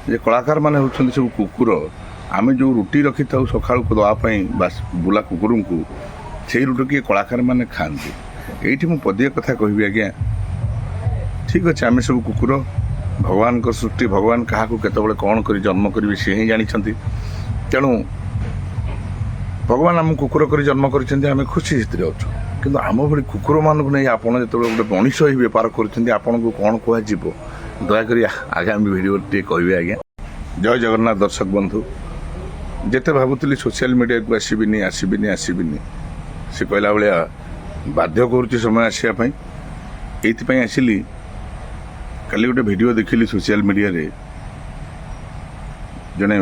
जे कलाकार मैंने होती सब कुकुर आम जो रुटी रखी था सका दवापाई बास बुला कुकुर को से रुटी किए कलाकार मैंने खाती ये मुझे पदिए कथा कहि आज्ञा ठीक अच्छे आम सब कुकुर भगवान को सृष्टि भगवान क्या केतबले कौन कर जन्म करेंगे सी ही जानते तेणु भगवान आम कुकुर कर जन्म करें खुशी से अच्छु कि आम भाई कुकुर मानक नहीं आप जो गोटे मनीष ही बेपार करों कौन कह दयाकोरी आगामी भिडियो टे कहे आज्ञा जय जगन्नाथ दर्शक बंधु जिते भावुली सोशल मीडिया को आसबिनी आसबिनी आसबिनी से कहला भाया बाध्य कर समय आसापी ये आसिली काली गोटे भिडियो देखिली सोशल मीडिया रे जने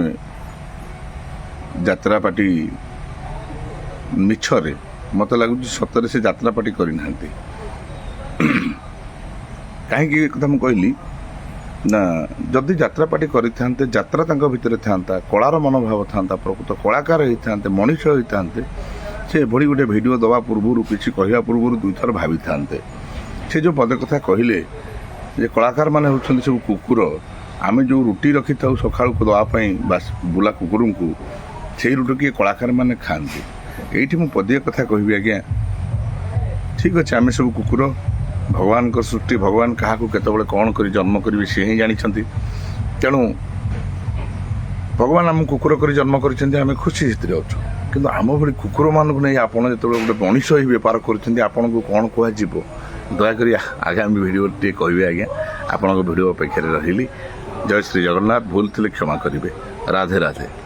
यात्रा पार्टी मिछरे मत लगुच सतरे से यात्रा पार्टी करना कहीं कथा मुझे कहली ना जदि यात्रा पार्टी करते यात्रा भितर था कलार मनोभाव था प्रकृत कलाकार होते मनीष होते से भली गोटे भिडियो दवा पूर्व किसी कहवा पूर्व दुई थर भावी था से जो पद कथा कहले जे कलाकार मैंने होती सब कुकुर आम जो रुटी रखी था सका दवापाई बास बुला कुकुर को से रुटी किए कलाकार मैंने खाती ये मुझे पदिए कथा कहि आज्ञा ठीक अच्छे आम सब कुकुर भगवान को सृष्टि भगवान क्या केतबले कौन कर जन्म करेंगे सी ही जानते तेणु भगवान आम कुकुर कर जन्म करें खुशी से अच्छु कि आम भाई कुकुर मानक नहीं आप जो गोटे मनीष ही बेपार करों कौन कह दयाकोरी आगामी भिडियो टे कहे आज्ञा आपण भिडियो अपेक्षा रही जय श्री जगन्नाथ भूल थे क्षमा करेंगे राधे राधे।